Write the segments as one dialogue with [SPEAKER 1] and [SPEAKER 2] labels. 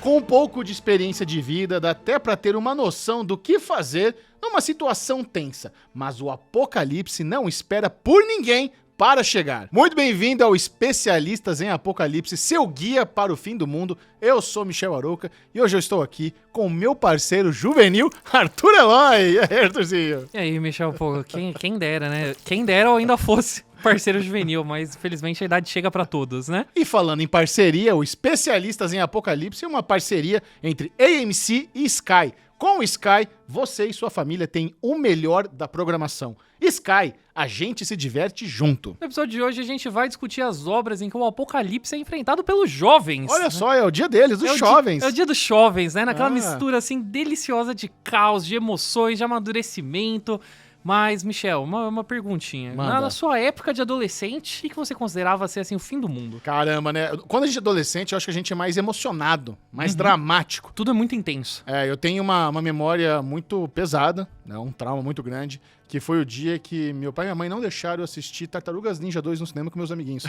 [SPEAKER 1] Com um pouco de experiência de vida, dá até pra ter uma noção do que fazer numa situação tensa. Mas o apocalipse não espera por ninguém para chegar. Muito bem-vindo ao Especialistas em Apocalipse, seu guia para o fim do mundo. Eu sou Michel Arouca e hoje eu estou aqui com o meu parceiro juvenil, Arthur Eloy. E aí, Arthurzinho?
[SPEAKER 2] E aí, Michel, pô, quem dera, né? Quem dera ou ainda fosse parceiro juvenil, mas infelizmente a idade chega pra todos, né?
[SPEAKER 1] E falando em parceria, o Especialistas em Apocalipse é uma parceria entre AMC e Sky. Com o Sky, você e sua família têm o melhor da programação. Sky, a gente se diverte junto.
[SPEAKER 2] No episódio de hoje a gente vai discutir as obras em que o apocalipse é enfrentado pelos jovens.
[SPEAKER 1] Olha só, é o dia deles, dos jovens.
[SPEAKER 2] É o dia dos jovens, né? Naquela mistura assim deliciosa de caos, de emoções, de amadurecimento. Mas, Michel, uma perguntinha. Na sua época de adolescente, o que você considerava ser assim o fim do mundo?
[SPEAKER 1] Caramba, né? Quando a gente é adolescente, eu acho que a gente é mais emocionado, mais dramático.
[SPEAKER 2] Tudo é muito intenso.
[SPEAKER 1] Eu tenho uma memória muito pesada, né? Um trauma muito grande, que foi o dia que meu pai e minha mãe não deixaram eu assistir Tartarugas Ninja 2 no cinema com meus amiguinhos.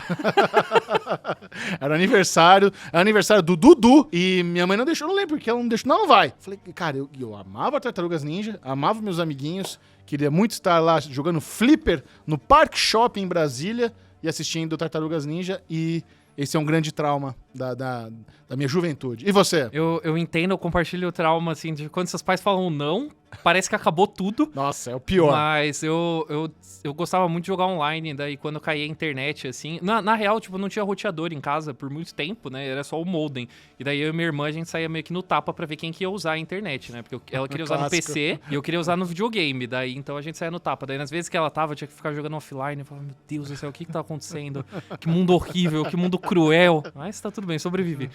[SPEAKER 1] Era aniversário do Dudu, e minha mãe não deixou, não lembro porque ela não deixou. Não vai. Falei, cara, eu amava Tartarugas Ninja, amava meus amiguinhos, queria muito estar lá jogando flipper no Park Shopping em Brasília e assistindo Tartarugas Ninja, e esse é um grande trauma da minha juventude. E você?
[SPEAKER 2] Eu entendo, eu compartilho o trauma, assim, de quando seus pais falam não, parece que acabou tudo.
[SPEAKER 1] Nossa, é o pior.
[SPEAKER 2] Mas eu gostava muito de jogar online, daí quando eu caía a internet, assim... Na real, tipo, não tinha roteador em casa por muito tempo, né? Era só o modem. E daí eu e minha irmã, a gente saía meio que no tapa pra ver quem que ia usar a internet, né? Porque ela queria usar no PC e eu queria usar no videogame. Daí, então, a gente saía no tapa. Daí, nas vezes que ela tava, eu tinha que ficar jogando offline. Eu falava, meu Deus do céu, o que tá acontecendo? Que mundo horrível, que mundo cruel. Mas tá tudo bem, sobrevivi.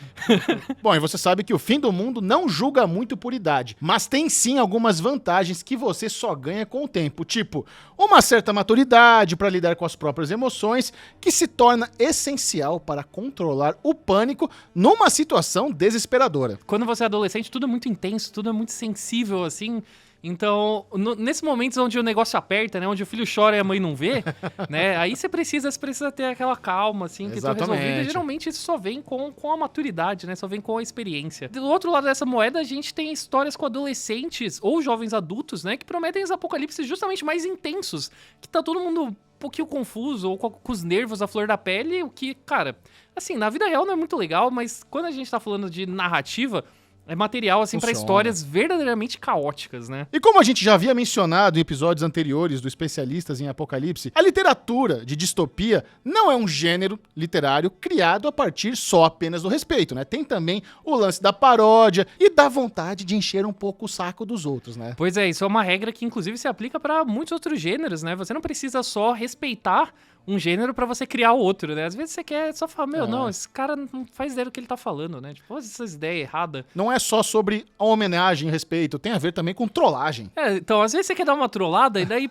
[SPEAKER 1] Bom, e você sabe que o fim do mundo não julga muito por idade, mas tem sim algumas vantagens que você só ganha com o tempo, tipo uma certa maturidade para lidar com as próprias emoções, que se torna essencial para controlar o pânico numa situação desesperadora.
[SPEAKER 2] Quando você é adolescente, tudo é muito intenso, tudo é muito sensível, assim... Então, nesses momentos onde o negócio aperta, né? Onde o filho chora e a mãe não vê, né? Aí você precisa ter aquela calma, assim, que tá resolvido. E geralmente isso só vem com a maturidade, né? Só vem com a experiência. Do outro lado dessa moeda, a gente tem histórias com adolescentes ou jovens adultos, né? Que prometem os apocalipses justamente mais intensos. Que tá todo mundo um pouquinho confuso ou com os nervos à flor da pele. O que, cara, assim, na vida real não é muito legal, mas quando a gente tá falando de narrativa... É material, assim, para histórias verdadeiramente caóticas, né?
[SPEAKER 1] E como a gente já havia mencionado em episódios anteriores do Especialistas em Apocalipse, a literatura de distopia não é um gênero literário criado a partir só apenas do respeito, né? Tem também o lance da paródia e da vontade de encher um pouco o saco dos outros, né?
[SPEAKER 2] Pois é, isso é uma regra que inclusive se aplica para muitos outros gêneros, né? Você não precisa só respeitar um gênero pra você criar outro, né? Às vezes você quer só falar, não, esse cara não faz ideia do que ele tá falando, né? Tipo, essas ideias erradas.
[SPEAKER 1] Não é só sobre a homenagem e respeito, tem a ver também com trollagem.
[SPEAKER 2] Então, às vezes você quer dar uma trollada e daí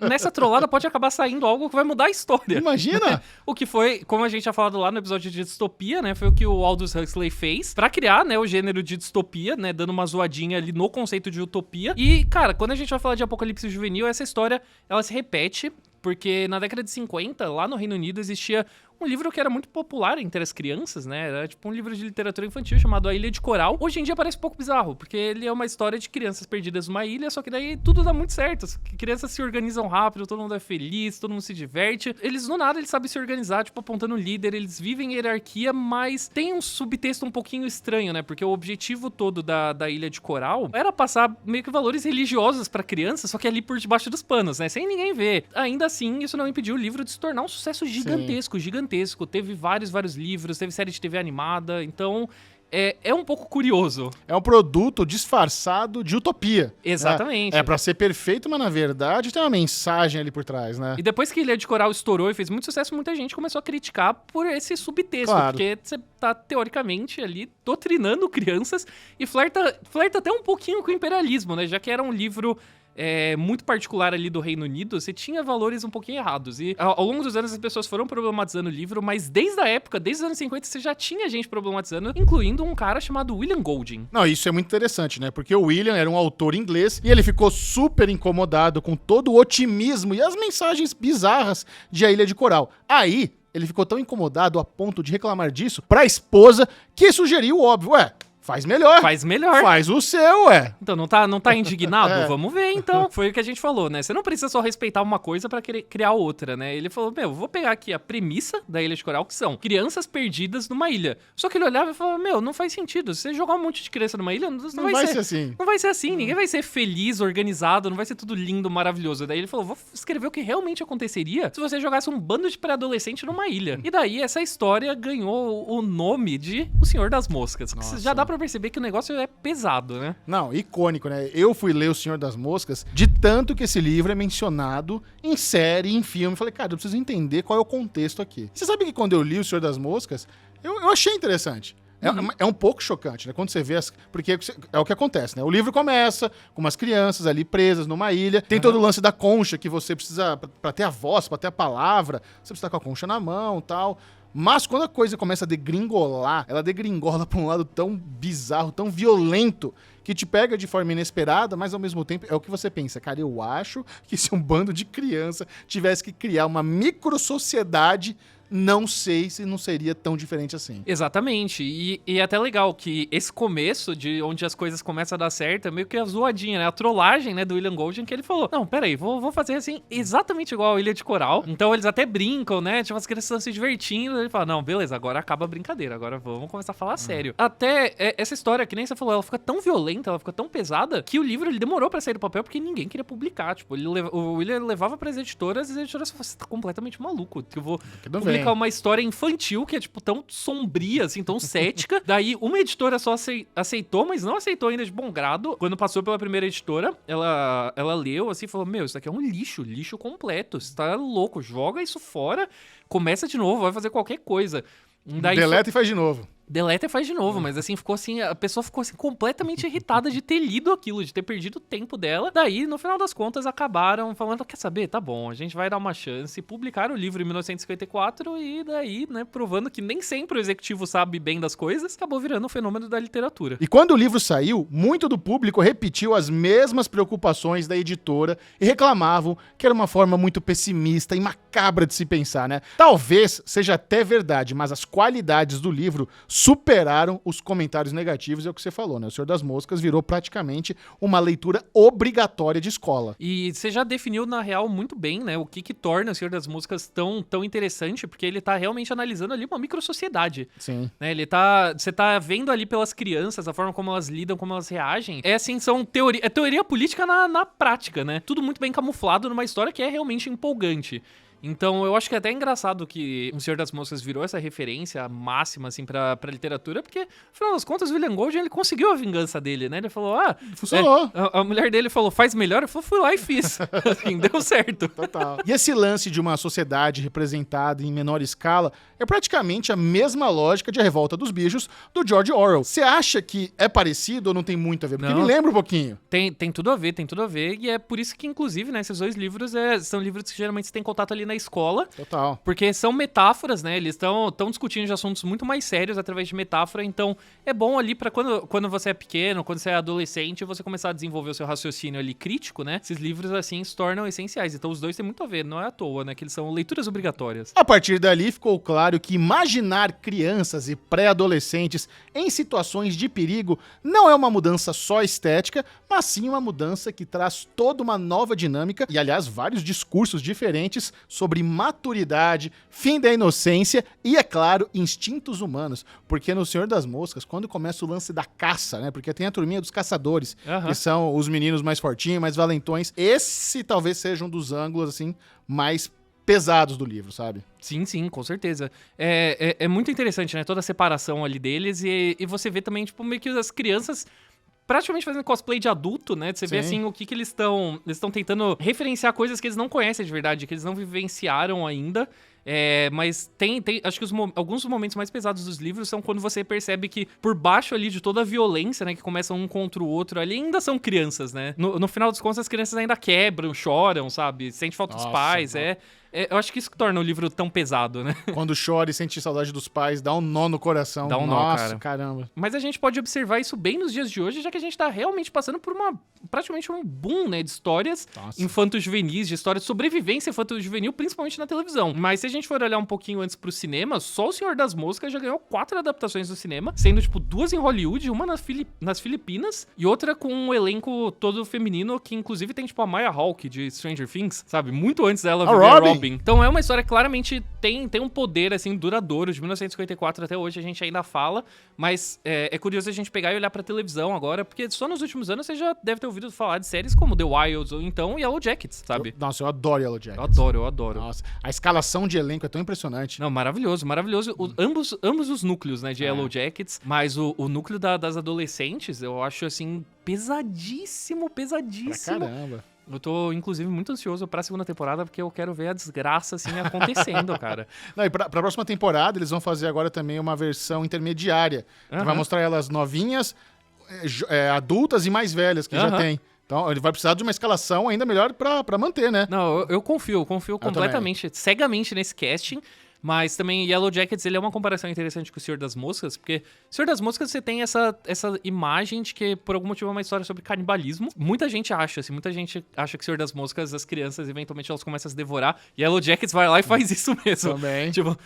[SPEAKER 2] nessa trollada pode acabar saindo algo que vai mudar a história.
[SPEAKER 1] Imagina!
[SPEAKER 2] O que foi, como a gente já falado lá no episódio de distopia, né? Foi o que o Aldous Huxley fez pra criar, né, o gênero de distopia, né? Dando uma zoadinha ali no conceito de utopia. E, cara, quando a gente vai falar de apocalipse juvenil, essa história, ela se repete. Porque na década de 50, lá no Reino Unido, existia um livro que era muito popular entre as crianças, né? Era tipo um livro de literatura infantil chamado A Ilha de Coral. Hoje em dia parece um pouco bizarro, porque ele é uma história de crianças perdidas numa ilha, só que daí tudo dá muito certo. As crianças se organizam rápido, todo mundo é feliz, todo mundo se diverte. Eles, do nada, eles sabem se organizar, tipo, apontando o líder, eles vivem em hierarquia, mas tem um subtexto um pouquinho estranho, né? Porque o objetivo todo da Ilha de Coral era passar meio que valores religiosos pra criança, só que ali por debaixo dos panos, né? Sem ninguém ver. Ainda assim, isso não impediu o livro de se tornar um sucesso gigantesco, gigantesco. Teve vários livros, teve série de TV animada, então é um pouco curioso.
[SPEAKER 1] É um produto disfarçado de utopia.
[SPEAKER 2] Exatamente.
[SPEAKER 1] É pra ser perfeito, mas na verdade tem uma mensagem ali por trás, né?
[SPEAKER 2] E depois que Ilha de Coral estourou e fez muito sucesso, muita gente começou a criticar por esse subtexto,
[SPEAKER 1] claro.
[SPEAKER 2] Porque você tá, teoricamente, ali doutrinando crianças e flerta até um pouquinho com o imperialismo, né? Já que era um livro... muito particular ali do Reino Unido, você tinha valores um pouquinho errados. E ao longo dos anos as pessoas foram problematizando o livro, mas desde a época, desde os anos 50, você já tinha gente problematizando, incluindo um cara chamado William Golding.
[SPEAKER 1] Não, isso é muito interessante, né? Porque o William era um autor inglês e ele ficou super incomodado com todo o otimismo e as mensagens bizarras de A Ilha de Coral. Aí, ele ficou tão incomodado a ponto de reclamar disso pra esposa, que sugeriu o óbvio. Faz melhor.
[SPEAKER 2] Faz melhor.
[SPEAKER 1] Faz o seu,
[SPEAKER 2] Então, não tá indignado? Vamos ver, então. Foi o que a gente falou, né? Você não precisa só respeitar uma coisa pra querer criar outra, né? Ele falou, vou pegar aqui a premissa da Ilha de Coral, que são crianças perdidas numa ilha. Só que ele olhava e falava, não faz sentido. Se você jogar um monte de criança numa ilha, não vai ser assim. Não vai ser assim. Ninguém vai ser feliz, organizado, não vai ser tudo lindo, maravilhoso. Daí ele falou, vou escrever o que realmente aconteceria se você jogasse um bando de pré-adolescente numa ilha. E daí essa história ganhou o nome de O Senhor das Moscas. Já dá pra perceber que o negócio é pesado, né?
[SPEAKER 1] Não, icônico, né? Eu fui ler O Senhor das Moscas de tanto que esse livro é mencionado em série, em filme. Falei, cara, eu preciso entender qual é o contexto aqui. Você sabe que quando eu li O Senhor das Moscas, eu achei interessante. É um pouco chocante, né? Quando você vê porque é o que acontece, né? O livro começa com umas crianças ali presas numa ilha. Tem todo o lance da concha que você precisa, pra ter a voz, pra ter a palavra, você precisa estar com a concha na mão e tal. Mas quando a coisa começa a degringolar, ela degringola pra um lado tão bizarro, tão violento, que te pega de forma inesperada, mas ao mesmo tempo é o que você pensa. Cara, eu acho que se um bando de criança tivesse que criar uma micro-sociedade, não sei se não seria tão diferente assim.
[SPEAKER 2] Exatamente. E é até legal que esse começo, de onde as coisas começam a dar certo, é meio que a zoadinha, né? A trollagem, né, do William Golding, que ele falou, não, peraí, vou fazer assim, exatamente igual a Ilha de Coral. Então eles até brincam, né? Tipo, as crianças estão se divertindo. Ele fala, não, beleza, agora acaba a brincadeira, agora vamos começar a falar sério. Até essa história, que nem você falou, ela fica tão violenta, ela fica tão pesada, que o livro ele demorou pra sair do papel porque ninguém queria publicar. Tipo, o William levava pras editoras e as editoras falavam, você tá completamente maluco, que eu vou publicar uma história infantil que é, tipo, tão sombria, assim, tão cética. Daí, uma editora só aceitou, mas não aceitou ainda de bom grado. Quando passou pela primeira editora, ela leu, assim, e falou, isso aqui é um lixo completo. Você tá louco, joga isso fora, começa de novo, vai fazer qualquer coisa. Daí
[SPEAKER 1] deleta e faz de novo.
[SPEAKER 2] Deleta e faz de novo, mas assim, a pessoa ficou assim completamente irritada de ter lido aquilo, de ter perdido o tempo dela. Daí, no final das contas, acabaram falando, quer saber? Tá bom, a gente vai dar uma chance. Publicaram o livro em 1954 e daí, né, provando que nem sempre o executivo sabe bem das coisas, acabou virando um fenômeno da literatura.
[SPEAKER 1] E quando o livro saiu, muito do público repetiu as mesmas preocupações da editora e reclamavam que era uma forma muito pessimista e macabra de se pensar, né? Talvez seja até verdade, mas as qualidades do livro superaram os comentários negativos, é o que você falou, né? O Senhor das Moscas virou praticamente uma leitura obrigatória de escola.
[SPEAKER 2] E você já definiu, na real, muito bem, né? O que torna o Senhor das Moscas tão interessante, porque ele tá realmente analisando ali uma microsociedade.
[SPEAKER 1] Sim.
[SPEAKER 2] Né? Você tá vendo ali pelas crianças, a forma como elas lidam, como elas reagem. É assim, teoria política na prática, né? Tudo muito bem camuflado numa história que é realmente empolgante. Então, eu acho que é até engraçado que O Senhor das Moscas virou essa referência máxima, assim, pra literatura, porque, afinal das contas, o William Golding, ele conseguiu a vingança dele, né? Ele falou,
[SPEAKER 1] funcionou.
[SPEAKER 2] A mulher dele falou, faz melhor, eu fui lá e fiz. Assim, deu certo.
[SPEAKER 1] Total. E esse lance de uma sociedade representada em menor escala é praticamente a mesma lógica de A Revolta dos Bichos, do George Orwell. Você acha que é parecido ou não tem muito a ver? Porque me lembra um pouquinho.
[SPEAKER 2] Tem tudo a ver, e é por isso que, inclusive, né, esses dois livros são livros que geralmente você tem contato ali na escola.
[SPEAKER 1] Total.
[SPEAKER 2] Porque são metáforas, né? Eles estão discutindo de assuntos muito mais sérios através de metáfora. Então, é bom ali pra quando você é pequeno, quando você é adolescente, você começar a desenvolver o seu raciocínio ali crítico, né? Esses livros, assim, se tornam essenciais. Então, os dois têm muito a ver. Não é à toa, né? Que eles são leituras obrigatórias.
[SPEAKER 1] A partir dali, ficou claro que imaginar crianças e pré-adolescentes em situações de perigo não é uma mudança só estética, mas sim uma mudança que traz toda uma nova dinâmica e, aliás, vários discursos diferentes sobre maturidade, fim da inocência e, é claro, instintos humanos. Porque no Senhor das Moscas, quando começa o lance da caça, né? Porque tem a turminha dos caçadores, que são os meninos mais fortinhos, mais valentões. Esse talvez seja um dos ângulos, assim, mais pesados do livro, sabe?
[SPEAKER 2] Sim, com certeza. É muito interessante, né? Toda a separação ali deles e você vê também, tipo, meio que as crianças praticamente fazendo cosplay de adulto, né? Você vê, assim, o que eles estão tentando referenciar coisas que eles não conhecem de verdade, que eles não vivenciaram ainda. Mas acho que alguns momentos mais pesados dos livros são quando você percebe que por baixo ali de toda a violência, né, que começa um contra o outro ali, ainda são crianças, né? No final dos contos, as crianças ainda quebram, choram, sabe? Sente falta dos pais, Eu acho que isso que torna o livro tão pesado, né?
[SPEAKER 1] Quando chora e sente saudade dos pais, dá um nó no coração.
[SPEAKER 2] Dá um nó,
[SPEAKER 1] Nossa,
[SPEAKER 2] cara.
[SPEAKER 1] Caramba.
[SPEAKER 2] Mas a gente pode observar isso bem nos dias de hoje, já que a gente tá realmente passando por praticamente um boom, né, de histórias infanto-juvenis, de histórias de sobrevivência infanto-juvenil, principalmente na televisão. Mas se a gente for olhar um pouquinho antes pro cinema, só O Senhor das Moscas já ganhou 4 adaptações do cinema, sendo, tipo, 2 em Hollywood, uma nas Filipinas e outra com um elenco todo feminino, que inclusive tem, tipo, a Maya Hawke de Stranger Things, sabe? Muito antes dela viver a Robin. Então é uma história que claramente tem um poder, assim, duradouro. De 1954 até hoje a gente ainda fala, mas é curioso a gente pegar e olhar pra televisão agora, porque só nos últimos anos você já deve ter ouvido falar de séries como The Wilds ou então Yellow Jackets, sabe?
[SPEAKER 1] Nossa, eu adoro Yellow Jackets.
[SPEAKER 2] Eu adoro.
[SPEAKER 1] Nossa, a escalação de elenco é tão impressionante.
[SPEAKER 2] Não, maravilhoso. Ambos os núcleos, né, de Yellow Jackets, mas o núcleo das adolescentes, eu acho, assim, pesadíssimo.
[SPEAKER 1] Pra caramba.
[SPEAKER 2] Eu tô, inclusive, muito ansioso pra segunda temporada, porque eu quero ver a desgraça, assim, acontecendo, cara.
[SPEAKER 1] Não, e pra próxima temporada, eles vão fazer agora também uma versão intermediária. Que vai mostrar elas novinhas, adultas e mais velhas, que já tem. Então, ele vai precisar de uma escalação ainda melhor pra manter, né?
[SPEAKER 2] Não, eu confio completamente, cegamente nesse casting. Mas também Yellow Jackets, ele é uma comparação interessante com o Senhor das Moscas, porque o Senhor das Moscas você tem essa imagem de que por algum motivo é uma história sobre canibalismo. Muita gente acha que o Senhor das Moscas, as crianças, eventualmente elas começam a se devorar. Yellow Jackets vai lá e faz isso mesmo.
[SPEAKER 1] Também.
[SPEAKER 2] Tipo,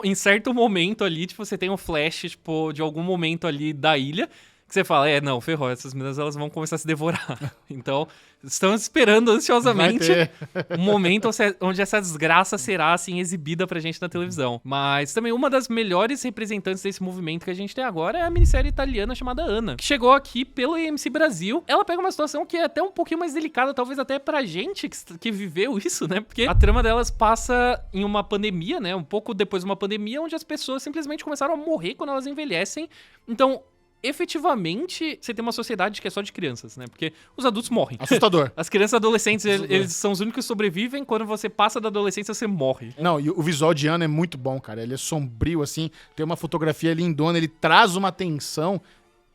[SPEAKER 2] em certo momento ali, tipo, você tem um flash, tipo, de algum momento ali da ilha, que você fala, não, ferrou, essas meninas elas vão começar a se devorar. Então, estamos esperando ansiosamente um momento onde essa desgraça será, assim, exibida pra gente na televisão. Mas também uma das melhores representantes desse movimento que a gente tem agora é a minissérie italiana chamada Ana, que chegou aqui pelo AMC Brasil. Ela pega uma situação que é até um pouquinho mais delicada, talvez até pra gente que viveu isso, né? Porque a trama delas passa em uma pandemia, né? Um pouco depois de uma pandemia, onde as pessoas simplesmente começaram a morrer quando elas envelhecem. Então, efetivamente, você tem uma sociedade que é só de crianças, né? Porque os adultos morrem.
[SPEAKER 1] Assustador.
[SPEAKER 2] As crianças e adolescentes, eles são os únicos que sobrevivem. Quando você passa da adolescência, você morre.
[SPEAKER 1] Não, e o visual de Ana é muito bom, cara. Ele é sombrio, assim, tem uma fotografia lindona, ele traz uma tensão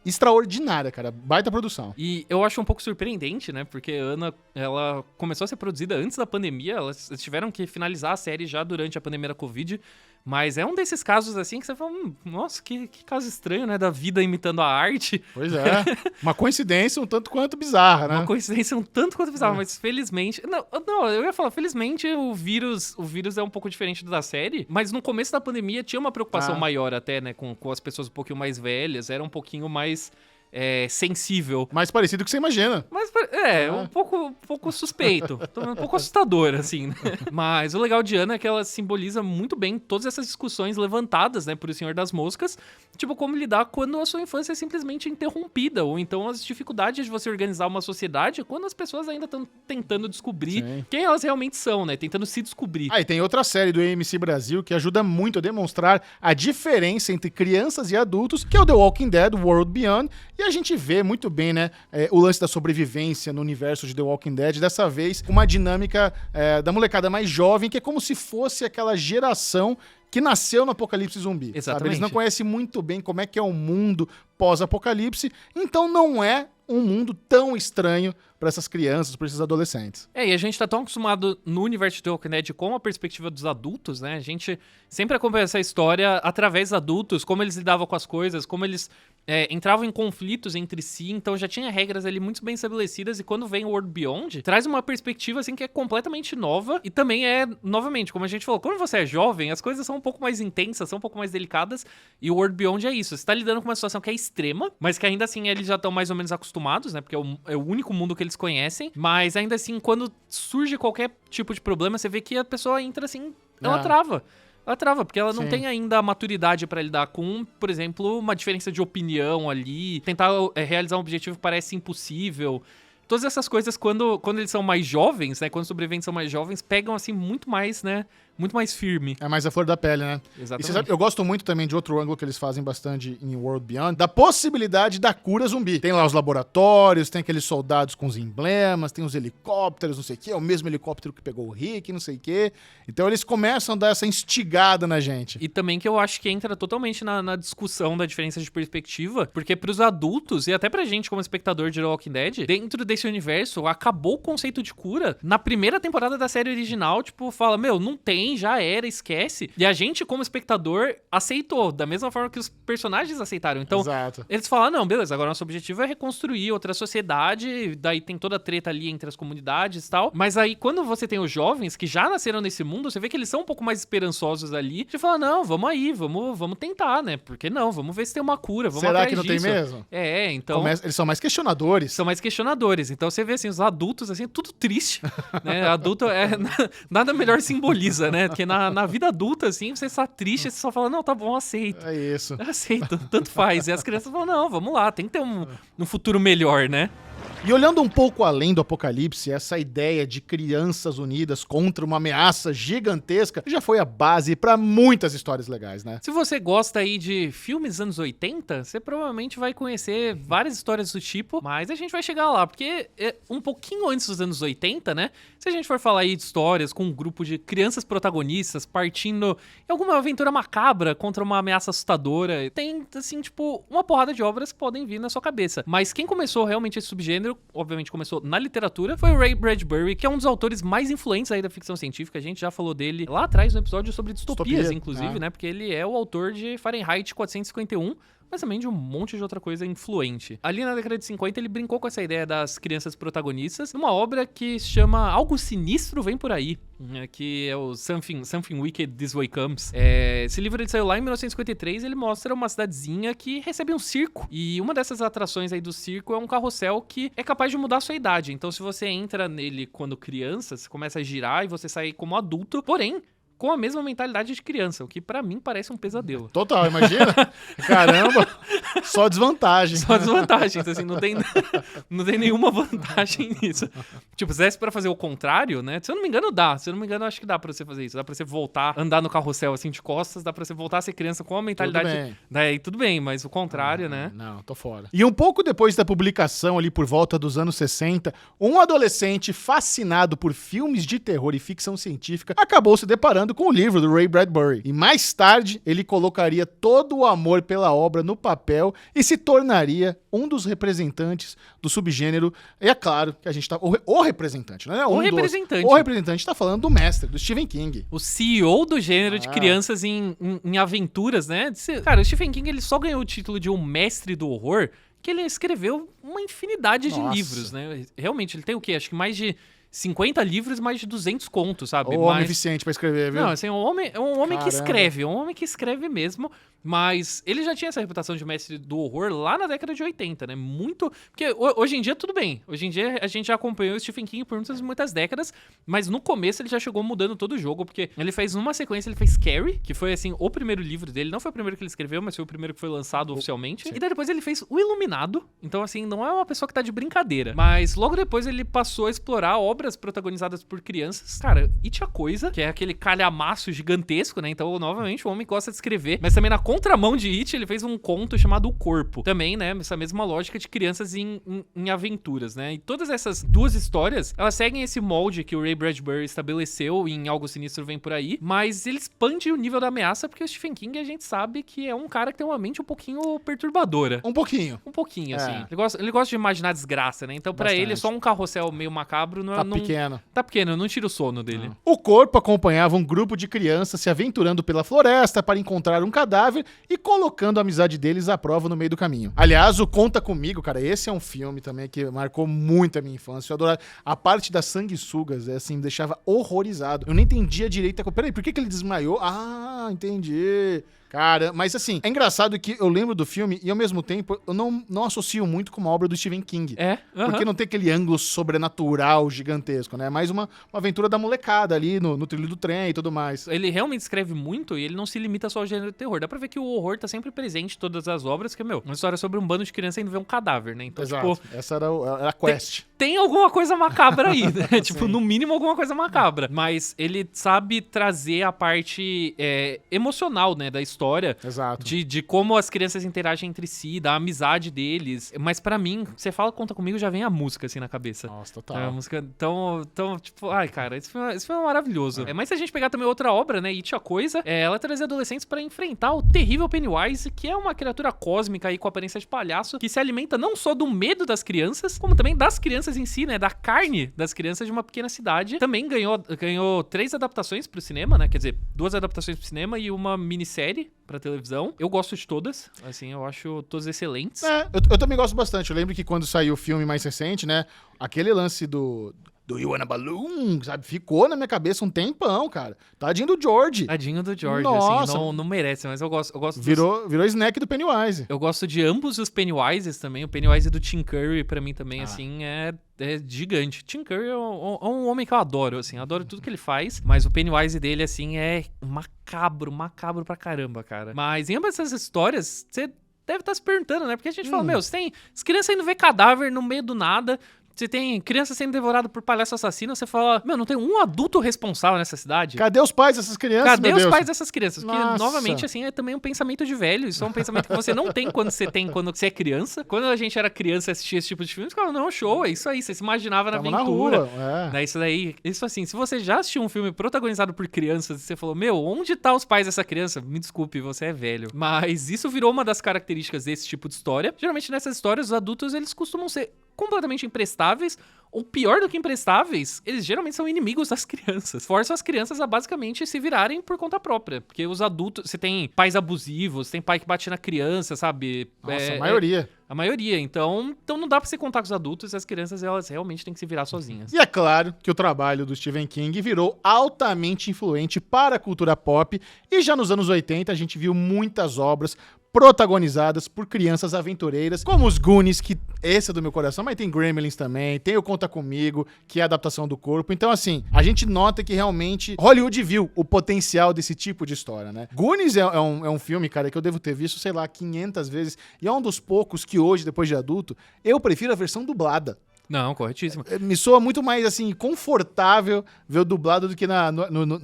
[SPEAKER 1] extraordinária, cara. Baita produção.
[SPEAKER 2] E eu acho um pouco surpreendente, né? Porque Ana, ela começou a ser produzida antes da pandemia. Elas tiveram que finalizar a série já durante a pandemia da Covid. Mas é um desses casos, assim, que você fala, nossa, que caso estranho, né? Da vida imitando a arte.
[SPEAKER 1] Pois é. Uma coincidência um tanto quanto bizarra, né?
[SPEAKER 2] Uma coincidência um tanto quanto bizarra, mas felizmente... Não, eu ia falar, felizmente o vírus é um pouco diferente da série, mas no começo da pandemia tinha uma preocupação maior até, né? Com as pessoas um pouquinho mais velhas, era um pouquinho mais... sensível.
[SPEAKER 1] Mais parecido com você imagina.
[SPEAKER 2] Mas um pouco suspeito. Um pouco assustador, assim, né? Mas o legal de Ana é que ela simboliza muito bem todas essas discussões levantadas, né, por O Senhor das Moscas. Tipo, como lidar quando a sua infância é simplesmente interrompida, ou então as dificuldades de você organizar uma sociedade quando as pessoas ainda estão tentando descobrir quem elas realmente são, né? Tentando se descobrir.
[SPEAKER 1] E tem outra série do AMC Brasil que ajuda muito a demonstrar a diferença entre crianças e adultos, que é o The Walking Dead, World Beyond. E a gente vê muito bem, né, o lance da sobrevivência no universo de The Walking Dead, dessa vez com uma dinâmica da molecada mais jovem, que é como se fosse aquela geração que nasceu no apocalipse zumbi.
[SPEAKER 2] Exatamente.
[SPEAKER 1] Sabe? Eles não conhecem muito bem como é que é o mundo pós-apocalipse, então não é um mundo tão estranho para essas crianças, para esses adolescentes.
[SPEAKER 2] E a gente tá tão acostumado no universo de The Walking Dead com a perspectiva dos adultos, né? A gente sempre acompanha essa história através dos adultos, como eles lidavam com as coisas, como eles entravam em conflitos entre si, então já tinha regras ali muito bem estabelecidas, e quando vem o World Beyond, traz uma perspectiva, assim, que é completamente nova, e também novamente, como a gente falou, quando você é jovem, as coisas são um pouco mais intensas, são um pouco mais delicadas, e o World Beyond é isso, você tá lidando com uma situação que é extrema, mas que ainda assim eles já estão mais ou menos acostumados, né, porque é o único mundo que eles conhecem, mas ainda assim, quando surge qualquer tipo de problema, você vê que a pessoa entra assim, ela trava. Ela trava, porque ela não tem ainda a maturidade pra lidar com, por exemplo, uma diferença de opinião ali, tentar realizar um objetivo que parece impossível. Todas essas coisas, quando eles são mais jovens, né, quando os sobreviventes são mais jovens, pegam, assim, muito mais, né, muito mais firme.
[SPEAKER 1] É mais a flor da pele, né?
[SPEAKER 2] Exatamente.
[SPEAKER 1] E você sabe, eu gosto muito também de outro ângulo que eles fazem bastante em World Beyond, da possibilidade da cura zumbi. Tem lá os laboratórios, tem aqueles soldados com os emblemas, tem os helicópteros, não sei o quê, é o mesmo helicóptero que pegou o Rick, não sei o quê. Então eles começam a dar essa instigada na gente.
[SPEAKER 2] E também que eu acho que entra totalmente na discussão da diferença de perspectiva, porque pros adultos e até pra gente como espectador de The Walking Dead, dentro desse universo, acabou o conceito de cura. Na primeira temporada da série original, tipo, fala, meu, não tem, já era, esquece. E a gente, como espectador, aceitou, da mesma forma que os personagens aceitaram. Então,
[SPEAKER 1] Exato.
[SPEAKER 2] eles falam, não, beleza, agora nosso objetivo é reconstruir outra sociedade, daí tem toda a treta ali entre as comunidades e tal. Mas aí, quando você tem os jovens que já nasceram nesse mundo, você vê que eles são um pouco mais esperançosos ali. De falar, não, vamos aí, vamos tentar, né? Por que não? Vamos ver se tem uma cura, vamos
[SPEAKER 1] Será
[SPEAKER 2] atrás
[SPEAKER 1] que não
[SPEAKER 2] disso.
[SPEAKER 1] tem mesmo?
[SPEAKER 2] Então...
[SPEAKER 1] Eles são mais questionadores.
[SPEAKER 2] São mais questionadores. Então você vê, assim, os adultos, assim, tudo triste, né? Adulto nada melhor simboliza, né? Porque na vida adulta, assim, você está triste, você só fala, não, tá bom, aceito.
[SPEAKER 1] É isso.
[SPEAKER 2] Aceito, tanto faz. E as crianças falam, não, vamos lá, tem que ter um futuro melhor, né?
[SPEAKER 1] E olhando um pouco além do apocalipse, essa ideia de crianças unidas contra uma ameaça gigantesca já foi a base pra muitas histórias legais, né?
[SPEAKER 2] Se você gosta aí de filmes dos anos 80, você provavelmente vai conhecer várias histórias do tipo, mas a gente vai chegar lá, porque um pouquinho antes dos anos 80, né? Se a gente for falar aí de histórias com um grupo de crianças protagonistas partindo em alguma aventura macabra contra uma ameaça assustadora, tem, assim, tipo, uma porrada de obras que podem vir na sua cabeça. Mas quem começou realmente esse subgênero, obviamente começou na literatura, foi o Ray Bradbury, que é um dos autores mais influentes aí da ficção científica. A gente já falou dele lá atrás no episódio sobre distopias, inclusive, né? Porque ele é o autor de Fahrenheit 451, mas também de um monte de outra coisa influente. Ali na década de 50, ele brincou com essa ideia das crianças protagonistas numa obra que se chama Algo Sinistro Vem Por Aí, que é o Something Wicked This Way Comes. Esse livro ele saiu lá em 1953, ele mostra uma cidadezinha que recebe um circo, e uma dessas atrações aí do circo é um carrossel que é capaz de mudar a sua idade. Então se você entra nele quando criança, você começa a girar e você sai como adulto, porém com a mesma mentalidade de criança, o que pra mim parece um pesadelo.
[SPEAKER 1] Total, imagina. Caramba, só desvantagem.
[SPEAKER 2] Só desvantagem, então, assim, não tem nenhuma vantagem nisso. Tipo, se desse pra fazer o contrário, né? Se eu não me engano, dá. Se eu não me engano, acho que dá pra você fazer isso. Dá pra você voltar, andar no carrossel, assim, de costas, dá pra você voltar a ser criança com a mentalidade...
[SPEAKER 1] Tudo bem.
[SPEAKER 2] Daí, tudo bem, mas o contrário, né?
[SPEAKER 1] Não, tô fora. E um pouco depois da publicação, ali por volta dos anos 60, um adolescente fascinado por filmes de terror e ficção científica acabou se deparando com o livro do Ray Bradbury. E mais tarde, ele colocaria todo o amor pela obra no papel e se tornaria um dos representantes do subgênero. E é claro que a gente tá... O representante, não é
[SPEAKER 2] o representante.
[SPEAKER 1] O representante tá falando do mestre, do Stephen King.
[SPEAKER 2] O CEO do gênero de crianças em aventuras, né? Cara, o Stephen King, ele só ganhou o título de um mestre do horror que ele escreveu uma infinidade de livros, né? Realmente, ele tem o quê? Acho que mais de 50 livros, mais de 200 contos, sabe?
[SPEAKER 1] Homem eficiente pra escrever, viu?
[SPEAKER 2] Não, assim, é um homem que escreve, mesmo, mas ele já tinha essa reputação de mestre do horror lá na década de 80, né? Muito... Porque hoje em dia, tudo bem. Hoje em dia, a gente já acompanhou o Stephen King por muitas décadas, mas no começo ele já chegou mudando todo o jogo, porque ele fez numa sequência, ele fez Carrie, que foi, assim, o primeiro livro dele. Não foi o primeiro que ele escreveu, mas foi o primeiro que foi lançado oficialmente. Sim. E daí depois ele fez O Iluminado. Então, assim, não é uma pessoa que tá de brincadeira. Mas logo depois ele passou a explorar obras protagonizadas por crianças. Cara, It a Coisa, que é aquele calhamaço gigantesco, né? Então, novamente, o homem gosta de escrever. Mas também na contramão de It, ele fez um conto chamado O Corpo. Também, né? Essa mesma lógica de crianças em aventuras, né? E todas essas duas histórias, elas seguem esse molde que o Ray Bradbury estabeleceu em Algo Sinistro Vem Por Aí, mas ele expande o nível da ameaça, porque o Stephen King, a gente sabe que é um cara que tem uma mente um pouquinho perturbadora.
[SPEAKER 1] Um pouquinho.
[SPEAKER 2] Um pouquinho, assim. Ele gosta de imaginar desgraça, né? Então, pra ele, só um carrossel meio macabro não é...
[SPEAKER 1] pequeno.
[SPEAKER 2] Tá pequeno, não tira o sono dele.
[SPEAKER 1] Não. O Corpo acompanhava um grupo de crianças se aventurando pela floresta para encontrar um cadáver e colocando a amizade deles à prova no meio do caminho. Aliás, o Conta Comigo, cara, esse é um filme também que marcou muito a minha infância. Eu adorava. A parte das sanguessugas, assim, me deixava horrorizado. Eu não entendia direito. Peraí, por que ele desmaiou? Ah, entendi. Cara, mas assim, é engraçado que eu lembro do filme e ao mesmo tempo eu não associo muito com uma obra do Stephen King.
[SPEAKER 2] É?
[SPEAKER 1] Porque não tem aquele ângulo sobrenatural gigantesco. gigantesco, né? É mais uma aventura da molecada ali no trilho do trem e tudo mais.
[SPEAKER 2] Ele realmente escreve muito e ele não se limita só ao gênero de terror. Dá pra ver que o horror tá sempre presente em todas as obras, que, uma história sobre um bando de crianças indo ver um cadáver, né? Então,
[SPEAKER 1] Exato.
[SPEAKER 2] tipo...
[SPEAKER 1] Essa era a quest.
[SPEAKER 2] Tem alguma coisa macabra aí, né? Tipo, no mínimo alguma coisa macabra. Mas ele sabe trazer a parte emocional, né, da história.
[SPEAKER 1] Exato.
[SPEAKER 2] De como as crianças interagem entre si, da amizade deles. Mas pra mim, você fala Conta Comigo, já vem a música, assim, na cabeça.
[SPEAKER 1] Nossa, total.
[SPEAKER 2] A música, então, tipo, ai, cara, esse filme é maravilhoso. Mas se a gente pegar também outra obra, né, It, a Coisa, ela traz adolescentes pra enfrentar o terrível Pennywise, que é uma criatura cósmica aí com aparência de palhaço, que se alimenta não só do medo das crianças, como também das crianças em si, né, da carne das crianças de uma pequena cidade. Também ganhou 3 adaptações pro cinema, né, quer dizer, 2 adaptações pro cinema e uma minissérie pra televisão. Eu gosto de todas, assim, eu acho todas excelentes.
[SPEAKER 1] Eu também gosto bastante. Eu lembro que quando saiu o filme mais recente, né, aquele lance do You Wanna Balloon, sabe? Ficou na minha cabeça um tempão, cara. Tadinho do George.
[SPEAKER 2] Tadinho do George,
[SPEAKER 1] Nossa.
[SPEAKER 2] assim, não merece, mas eu gosto
[SPEAKER 1] Virou snack do Pennywise.
[SPEAKER 2] Eu gosto de ambos os Pennywises também. O Pennywise do Tim Curry, pra mim, também, assim, é gigante. Tim Curry é um homem que eu adoro, assim. Adoro tudo que ele faz. Mas o Pennywise dele, assim, é macabro pra caramba, cara. Mas em ambas essas histórias, você deve estar se perguntando, né? Porque a gente fala, você tem as crianças indo ver cadáver no meio do nada... Você tem criança sendo devorada por palhaço assassino, você fala, não tem um adulto responsável nessa cidade?
[SPEAKER 1] Cadê os pais dessas crianças,
[SPEAKER 2] Cadê
[SPEAKER 1] meu
[SPEAKER 2] os
[SPEAKER 1] Deus?
[SPEAKER 2] pais dessas crianças? Porque,
[SPEAKER 1] Nossa.
[SPEAKER 2] novamente, assim, é também um pensamento de velho. Isso é um pensamento que você não tem quando você é criança. Quando a gente era criança e assistia esse tipo de filme, você falava, não, show, é isso aí. Você se imaginava na aventura.
[SPEAKER 1] Na rua,
[SPEAKER 2] Daí isso daí, isso assim, se você já assistiu um filme protagonizado por crianças e você falou, onde tá os pais dessa criança? Me desculpe, você é velho. Mas isso virou uma das características desse tipo de história. Geralmente nessas histórias, os adultos, eles costumam ser completamente imprestáveis, ou pior do que imprestáveis, eles geralmente são inimigos das crianças. Forçam as crianças a basicamente se virarem por conta própria. Porque os adultos, você tem pais abusivos, tem pai que bate na criança, sabe?
[SPEAKER 1] Nossa, a maioria.
[SPEAKER 2] A maioria. Então não dá pra você contar com os adultos, as crianças, elas realmente têm que se virar sozinhas.
[SPEAKER 1] E é claro que o trabalho do Stephen King virou altamente influente para a cultura pop, e já nos anos 80 a gente viu muitas obras protagonizadas por crianças aventureiras, como os Goonies, que esse é do meu coração, mas tem Gremlins também, tem o Conta Comigo, que é a adaptação do corpo. Então, assim, a gente nota que realmente Hollywood viu o potencial desse tipo de história, né? Goonies é um filme, cara, que eu devo ter visto, sei lá, 500 vezes, e é um dos poucos que hoje, depois de adulto, eu prefiro a versão dublada.
[SPEAKER 2] Não, corretíssimo.
[SPEAKER 1] Me soa muito mais, assim, confortável ver o dublado do que na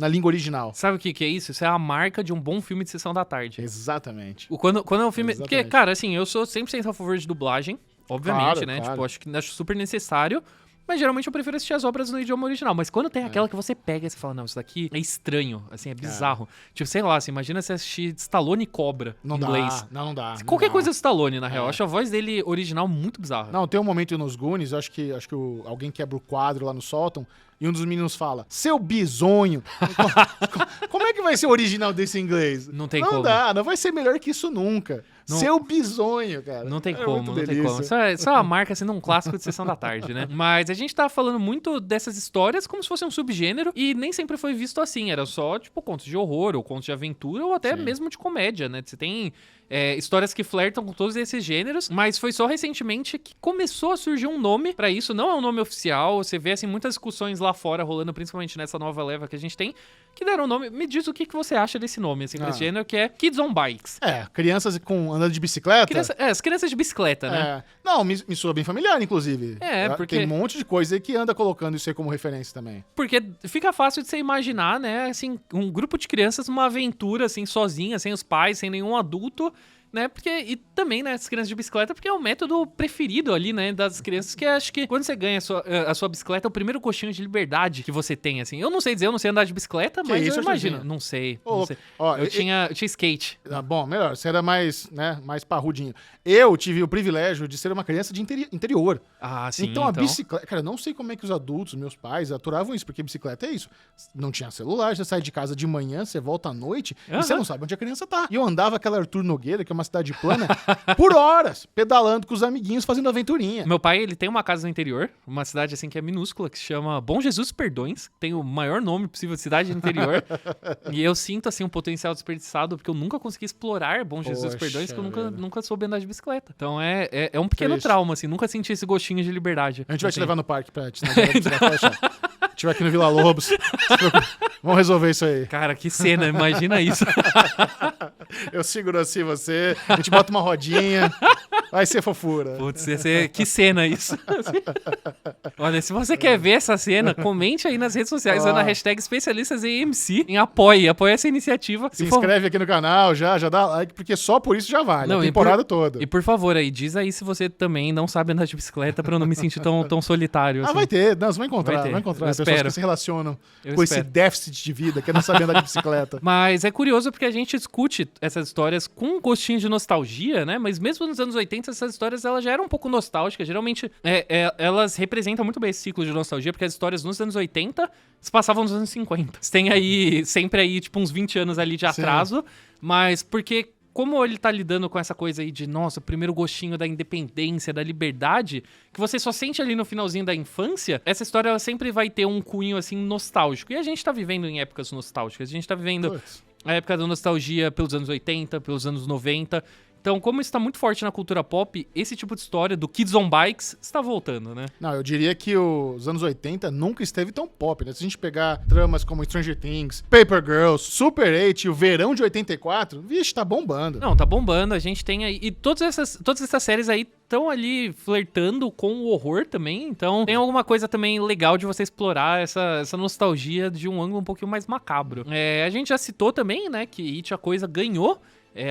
[SPEAKER 1] língua original.
[SPEAKER 2] Sabe o que é isso? Isso é a marca de um bom filme de sessão da tarde.
[SPEAKER 1] Exatamente.
[SPEAKER 2] Quando é um filme...
[SPEAKER 1] Exatamente.
[SPEAKER 2] Porque, cara, assim, eu sou 100% a favor de dublagem, obviamente,
[SPEAKER 1] Claro,
[SPEAKER 2] né?
[SPEAKER 1] claro.
[SPEAKER 2] Tipo, acho super necessário. Mas geralmente eu prefiro assistir as obras no idioma original. Mas quando tem aquela que você pega e você fala, não, isso daqui é estranho, assim, é bizarro. Tipo, sei lá, assim, imagina você assistir Stallone e Cobra em inglês.
[SPEAKER 1] Não dá.
[SPEAKER 2] Qualquer coisa do Stallone, na real. Eu acho a voz dele original muito bizarra.
[SPEAKER 1] Não, tem um momento nos Goonies, acho que alguém quebra o quadro lá no sótão, e um dos meninos fala, seu bizonho. Como é que vai ser o original desse em inglês?
[SPEAKER 2] Não tem como.
[SPEAKER 1] Não dá, não vai ser melhor que isso nunca. Seu bizonho, cara.
[SPEAKER 2] Não tem
[SPEAKER 1] É
[SPEAKER 2] como,
[SPEAKER 1] muito
[SPEAKER 2] não tem
[SPEAKER 1] delícia.
[SPEAKER 2] como. Isso é uma marca sendo um clássico de sessão da tarde, né? Mas a gente tá falando muito dessas histórias como se fosse um subgênero e nem sempre foi visto assim. Era só, tipo, contos de horror ou contos de aventura ou até mesmo de comédia, né? Você tem histórias que flertam com todos esses gêneros, mas foi só recentemente que começou a surgir um nome pra isso. Não é um nome oficial, você vê, assim, muitas discussões lá fora rolando, principalmente nessa nova leva que a gente tem, que deram um nome. Me diz o que você acha desse nome, assim, pra esse gênero, que é Kids on Bikes.
[SPEAKER 1] Crianças andando de bicicleta.
[SPEAKER 2] As crianças de bicicleta, né?
[SPEAKER 1] Não, me soa bem familiar, inclusive.
[SPEAKER 2] Porque...
[SPEAKER 1] Tem um monte de coisa aí que anda colocando isso aí como referência também.
[SPEAKER 2] Porque fica fácil de você imaginar, né, assim, um grupo de crianças numa aventura, assim, sozinha, sem os pais, sem nenhum adulto, né, e também, né, as crianças de bicicleta, porque é o método preferido ali, né, das crianças, que acho que quando você ganha a sua bicicleta, é o primeiro coxinho de liberdade que você tem, assim. Eu não sei dizer, eu não sei andar de bicicleta, mas eu imagino. Não sei. Eu tinha skate.
[SPEAKER 1] Bom, melhor, você era mais parrudinho. Eu tive o privilégio de ser uma criança de interior.
[SPEAKER 2] Ah, sim.
[SPEAKER 1] Então a bicicleta... Cara, eu não sei como é que os adultos, meus pais, aturavam isso, porque bicicleta é isso. Não tinha celular, você sai de casa de manhã, você volta à noite, e você não sabe onde a criança tá. E eu andava aquela Arthur Nogueira, que é uma cidade plana, por horas, pedalando com os amiguinhos, fazendo aventurinha.
[SPEAKER 2] Meu pai, ele tem uma casa no interior, uma cidade assim que é minúscula, que se chama Bom Jesus Perdões, tem o maior nome possível de cidade no interior, e eu sinto assim um potencial desperdiçado, porque eu nunca consegui explorar Bom Jesus Perdões, que eu nunca soube andar de bicicleta. Então é um pequeno trauma, assim, nunca senti esse gostinho de liberdade.
[SPEAKER 1] A gente vai te levar no parque pra te ensinar a bicicleta. A gente vai aqui no Vila Lobos. Vamos resolver isso aí.
[SPEAKER 2] Cara, que cena, imagina isso.
[SPEAKER 1] Eu seguro assim você, a gente bota uma rodinha, vai ser fofura.
[SPEAKER 2] Putz, que cena isso. Olha, se você quer ver essa cena, comente aí nas redes sociais, usando a hashtag especialistasEMC, apoie essa iniciativa.
[SPEAKER 1] Se inscreve aqui no canal, já dá like, porque só por isso já vale, a temporada toda.
[SPEAKER 2] E por favor aí, diz aí se você também não sabe andar de bicicleta, pra eu não me sentir tão solitário. Assim.
[SPEAKER 1] Vai ter, não, você vai encontrar pessoas que se relacionam com esse déficit de vida, que é não saber andar de bicicleta.
[SPEAKER 2] Mas é curioso porque a gente discute essas histórias com um gostinho de nostalgia, né? Mas mesmo nos anos 80, essas histórias elas já eram um pouco nostálgicas. Geralmente, elas representam muito bem esse ciclo de nostalgia, porque as histórias nos anos 80 se passavam nos anos 50. Você tem aí, sempre aí, tipo, uns 20 anos ali de atraso, mas porque... Como ele tá lidando com essa coisa aí de, nossa, o primeiro gostinho da independência, da liberdade, que você só sente ali no finalzinho da infância, essa história ela sempre vai ter um cunho, assim, nostálgico. E a gente tá vivendo em épocas nostálgicas. A gente tá vivendo a época da nostalgia pelos anos 80, pelos anos 90... Então, como isso tá muito forte na cultura pop, esse tipo de história do Kids on Bikes está voltando, né?
[SPEAKER 1] Não, eu diria que os anos 80 nunca esteve tão pop, né? Se a gente pegar tramas como Stranger Things, Paper Girls, Super 8, o Verão de 84, vixe, tá bombando.
[SPEAKER 2] Não, tá bombando, a gente tem aí... E todas essas séries aí estão ali flertando com o horror também, então tem alguma coisa também legal de você explorar essa nostalgia de um ângulo um pouquinho mais macabro. A gente já citou também, né, que It, a Coisa, ganhou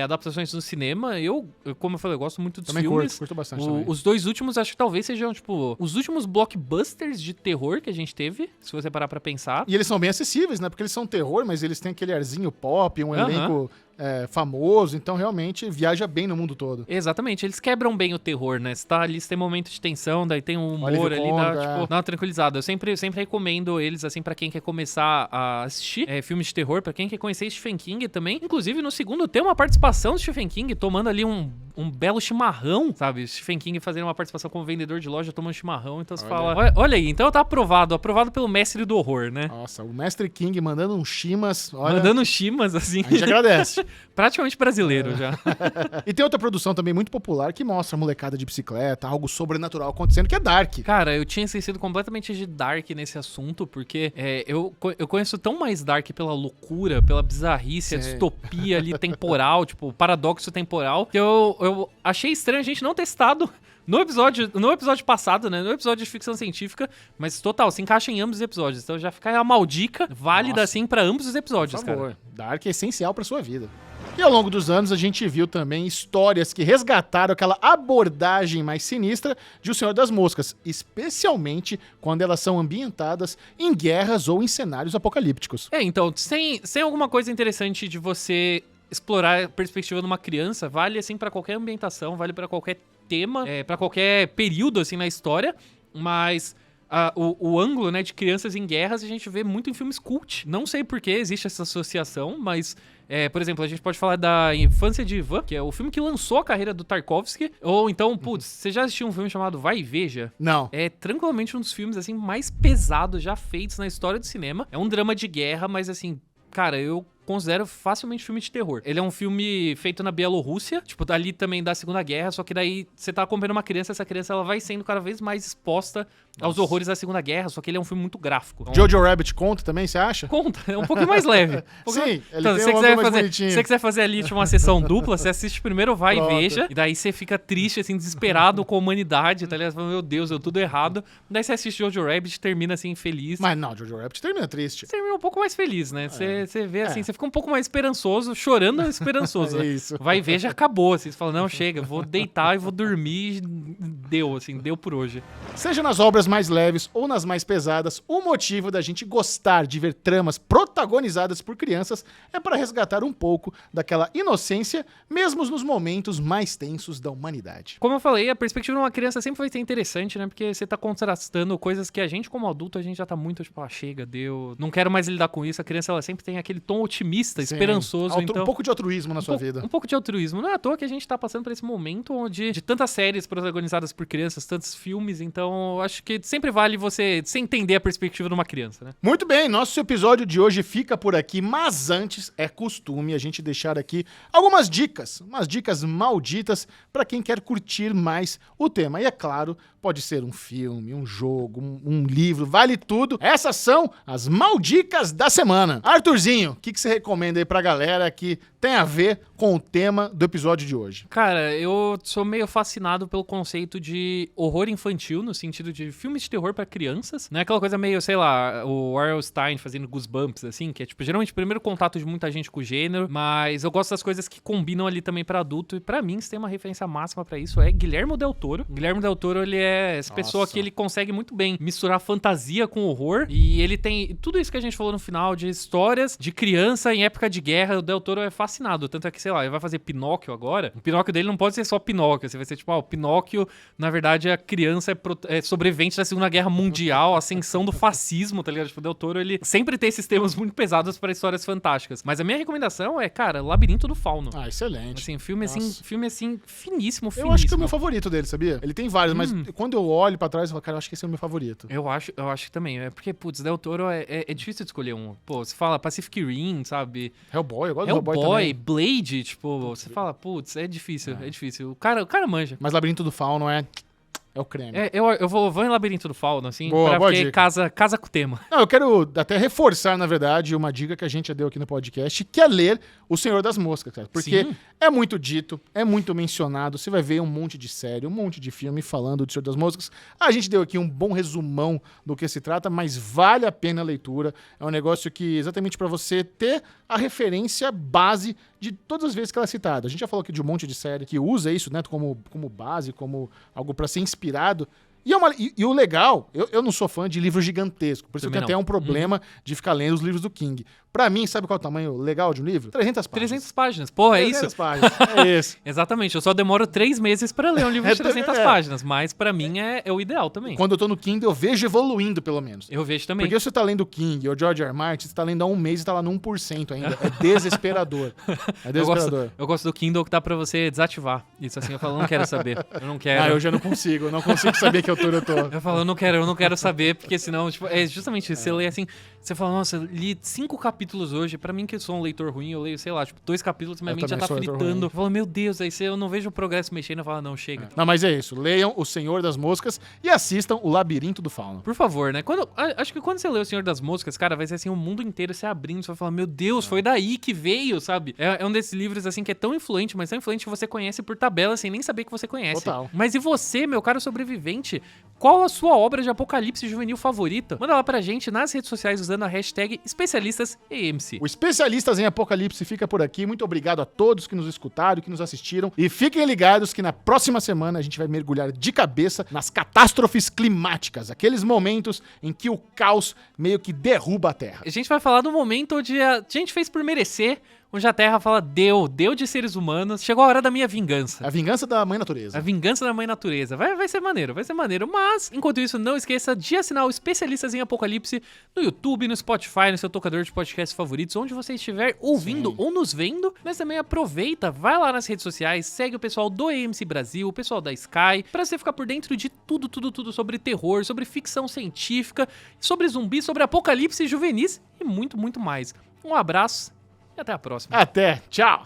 [SPEAKER 2] adaptações no cinema. Eu, como eu falei, eu gosto muito dos
[SPEAKER 1] também
[SPEAKER 2] filmes.
[SPEAKER 1] Curto bastante também.
[SPEAKER 2] Os dois últimos, acho que talvez sejam, tipo, os últimos blockbusters de terror que a gente teve, se você parar pra pensar.
[SPEAKER 1] E eles são bem acessíveis, né? Porque eles são terror, mas eles têm aquele arzinho pop, um elenco... famoso, então realmente viaja bem no mundo todo.
[SPEAKER 2] Exatamente, eles quebram bem o terror, né? Você tá ali, você tem momento de tensão, daí tem um humor ali, dá uma tranquilizada. Eu sempre recomendo eles, assim, pra quem quer começar a assistir filmes de terror, pra quem quer conhecer Stephen King também. Inclusive, no segundo tem uma participação do Stephen King tomando ali um belo chimarrão, sabe? Stephen King fazendo uma participação como vendedor de loja tomando chimarrão, então você fala... Olha aí, então tá aprovado pelo mestre do horror, né?
[SPEAKER 1] Nossa, o mestre King mandando um chimas, olha...
[SPEAKER 2] Mandando chimas, assim...
[SPEAKER 1] A gente agradece.
[SPEAKER 2] Praticamente brasileiro já.
[SPEAKER 1] E tem outra produção também muito popular que mostra a molecada de bicicleta, algo sobrenatural acontecendo, que é Dark.
[SPEAKER 2] Cara, eu tinha esquecido completamente de Dark nesse assunto, porque eu conheço tão mais Dark pela loucura, pela bizarrice, a distopia ali temporal, tipo, o paradoxo temporal, que eu achei estranho a gente não ter citado no episódio passado, né? No episódio de ficção científica, mas total, se encaixa em ambos os episódios. Então já fica a maldica válida, assim, pra ambos os episódios,
[SPEAKER 1] por favor,
[SPEAKER 2] cara.
[SPEAKER 1] Dark é essencial pra sua vida. E ao longo dos anos a gente viu também histórias que resgataram aquela abordagem mais sinistra de O Senhor das Moscas, especialmente quando elas são ambientadas em guerras ou em cenários apocalípticos.
[SPEAKER 2] Então, sem alguma coisa interessante de você explorar a perspectiva de uma criança, vale assim pra qualquer ambientação, vale pra qualquer tema, pra qualquer período assim na história, mas... O ângulo, né, de crianças em guerras a gente vê muito em filmes cult. Não sei por que existe essa associação, mas, por exemplo, a gente pode falar da Infância de Ivan, que é o filme que lançou a carreira do Tarkovsky. Ou então, putz, você já assistiu um filme chamado Vai e Veja?
[SPEAKER 1] Não.
[SPEAKER 2] É tranquilamente um dos filmes, assim, mais pesados já feitos na história do cinema. É um drama de guerra, mas, assim, cara, eu considero facilmente filme de terror. Ele é um filme feito na Bielorrússia, tipo, dali também da Segunda Guerra, só que daí você tá acompanhando uma criança, essa criança ela vai sendo cada vez mais exposta aos horrores da Segunda Guerra, só que ele é um filme muito gráfico. Então,
[SPEAKER 1] Jojo Rabbit conta também, você acha?
[SPEAKER 2] Conta, é um pouquinho mais leve.
[SPEAKER 1] Sim, ele
[SPEAKER 2] então,
[SPEAKER 1] tem
[SPEAKER 2] se
[SPEAKER 1] um mais bonitinho.
[SPEAKER 2] Se você quiser fazer ali tipo, uma sessão dupla, você assiste primeiro Vai e Veja, e daí você fica triste, assim, desesperado com a humanidade, tá ligado? Meu Deus, deu tudo errado. Daí você assiste Jojo Rabbit e termina, assim, feliz.
[SPEAKER 1] Mas não, Jojo Rabbit termina triste.
[SPEAKER 2] Você termina um pouco mais feliz, né? Você vê, assim, você fica um pouco mais esperançoso, chorando esperançoso.
[SPEAKER 1] É
[SPEAKER 2] né?
[SPEAKER 1] isso.
[SPEAKER 2] Vai e Veja, acabou, assim. Você fala, não, chega, vou deitar e vou dormir. Deu, assim, deu por hoje.
[SPEAKER 1] Seja nas obras mais leves ou nas mais pesadas, o motivo da gente gostar de ver tramas protagonizadas por crianças é para resgatar um pouco daquela inocência, mesmo nos momentos mais tensos da humanidade.
[SPEAKER 2] Como eu falei, a perspectiva de uma criança sempre vai ser interessante, né? Porque você tá contrastando coisas que a gente, como adulto, a gente já tá muito, tipo, chega, deu, não quero mais lidar com isso. A criança, ela sempre tem aquele tom otimista,
[SPEAKER 1] Sim.
[SPEAKER 2] esperançoso. Então,
[SPEAKER 1] um pouco de altruísmo na sua vida.
[SPEAKER 2] Um pouco de altruísmo. Não é à toa que a gente tá passando por esse momento onde de tantas séries protagonizadas por crianças, tantos filmes, então eu acho que sempre vale você entender a perspectiva de uma criança, né?
[SPEAKER 1] Muito bem, nosso episódio de hoje fica por aqui, mas antes é costume a gente deixar aqui algumas dicas, umas dicas malditas para quem quer curtir mais o tema. E é claro, pode ser um filme, um jogo, um livro, vale tudo. Essas são as maldicas da semana. Arthurzinho, o que você recomenda aí pra galera que tem a ver com o tema do episódio de hoje?
[SPEAKER 2] Cara, eu sou meio fascinado pelo conceito de horror infantil, no sentido de filmes de terror pra crianças. Não é aquela coisa meio, sei lá, o R.L. Stine fazendo Goosebumps, assim, que é tipo, geralmente o primeiro contato de muita gente com o gênero, mas eu gosto das coisas que combinam ali também pra adulto, e pra mim, se tem uma referência máxima pra isso, é Guillermo del Toro. Guillermo del Toro, ele é essa pessoa que ele consegue muito bem misturar fantasia com horror, e ele tem tudo isso que a gente falou no final, de histórias de criança em época de guerra. O del Toro é fascinado, tanto é que, sei lá, ele vai fazer Pinóquio agora. O Pinóquio dele não pode ser só Pinóquio, você vai ser tipo, o Pinóquio, na verdade, a criança é sobrevivente da Segunda Guerra Mundial, a ascensão do fascismo, tá ligado? Tipo, o del Toro, ele sempre tem esses temas muito pesados para histórias fantásticas. Mas a minha recomendação é, cara, Labirinto do Fauno.
[SPEAKER 1] Ah, excelente.
[SPEAKER 2] Assim, filme assim, finíssimo.
[SPEAKER 1] Eu acho que é o meu favorito dele, sabia? Ele tem vários, mas quando eu olho pra trás, eu falo, cara, eu acho que esse é o meu favorito.
[SPEAKER 2] Eu acho que também. É porque, putz, del Toro é difícil de escolher um. Pô, você fala Pacific Rim, sabe?
[SPEAKER 1] Hellboy, eu gosto do Hellboy também.
[SPEAKER 2] Blade, tipo, você fala, putz, é difícil. O cara manja.
[SPEAKER 1] Mas Labirinto do Fauno é o creme.
[SPEAKER 2] Eu vou em Labirinto do Fauno, assim,
[SPEAKER 1] boa
[SPEAKER 2] porque
[SPEAKER 1] dica.
[SPEAKER 2] casa com o tema.
[SPEAKER 1] Não, eu quero até reforçar, na verdade, uma dica que a gente já deu aqui no podcast, que é ler O Senhor das Moscas, cara. Porque é muito dito, é muito mencionado, você vai ver um monte de série, um monte de filme falando do Senhor das Moscas. A gente deu aqui um bom resumão do que se trata, mas vale a pena a leitura. É um negócio que, exatamente para você ter a referência base de todas as vezes que ela é citada. A gente já falou aqui de um monte de série que usa isso, né, como base, como algo para ser inspirado. E o legal, eu não sou fã de livro gigantesco, por isso
[SPEAKER 2] Também
[SPEAKER 1] eu tenho até um problema de ficar lendo os livros do King. Pra mim, sabe qual é o tamanho legal de um livro? 300 páginas.
[SPEAKER 2] 300 páginas. Porra, é isso?
[SPEAKER 1] 300 páginas, é isso.
[SPEAKER 2] Exatamente, eu só demoro 3 meses pra ler um livro de 300 páginas, mas pra mim é o ideal também.
[SPEAKER 1] Quando eu tô no Kindle, eu vejo evoluindo, pelo menos.
[SPEAKER 2] Eu vejo também.
[SPEAKER 1] Porque você tá lendo King ou George R. R. Martin, você tá lendo há um mês e tá lá no 1% ainda. É desesperador. É desesperador.
[SPEAKER 2] Eu gosto do Kindle que dá pra você desativar. Isso assim, eu falo, não quero saber. Eu não quero.
[SPEAKER 1] Eu já não consigo saber que altura eu tô.
[SPEAKER 2] Eu falo, eu não quero saber, porque senão, tipo, é justamente isso. Você lê assim, você fala, nossa, eu li 5 capítulos hoje. Pra mim, que eu sou um leitor ruim, eu leio, sei lá, tipo, 2 capítulos, minha mente já tá fritando. Eu falo, meu Deus, aí eu não vejo o progresso mexendo, eu falo, não, chega.
[SPEAKER 1] Não, mas é isso. Leiam O Senhor das Moscas e assistam O Labirinto do Fauno.
[SPEAKER 2] Por favor, né? Acho que quando você lê O Senhor das Moscas, cara, vai ser assim, o mundo inteiro se abrindo. Você vai falar, meu Deus, foi daí que veio, sabe? É um desses livros, assim, que é tão influente, mas tão influente que você conhece por tabela, sem nem saber que você conhece.
[SPEAKER 1] Total.
[SPEAKER 2] Mas e você, meu caro sobrevivente? Qual a sua obra de apocalipse juvenil favorita? Manda lá pra gente nas redes sociais usando a hashtag especialistasEMC.
[SPEAKER 1] O Especialistas em Apocalipse fica por aqui. Muito obrigado a todos que nos escutaram, que nos assistiram. E fiquem ligados que na próxima semana a gente vai mergulhar de cabeça nas catástrofes climáticas. Aqueles momentos em que o caos meio que derruba a Terra.
[SPEAKER 2] A gente vai falar do momento onde a gente fez por merecer, onde a Terra fala, deu de seres humanos, chegou a hora da minha vingança.
[SPEAKER 1] A vingança da Mãe Natureza.
[SPEAKER 2] A vingança da Mãe Natureza. Vai ser maneiro, mas, enquanto isso, não esqueça de assinar o Especialistas em Apocalipse no YouTube, no Spotify, no seu tocador de podcasts favoritos, onde você estiver ouvindo ou nos vendo, mas também aproveita, vai lá nas redes sociais, segue o pessoal do EMC Brasil, o pessoal da Sky, pra você ficar por dentro de tudo sobre terror, sobre ficção científica, sobre zumbis, sobre apocalipse juvenis e muito mais. Um abraço e até a próxima.
[SPEAKER 1] Até, tchau!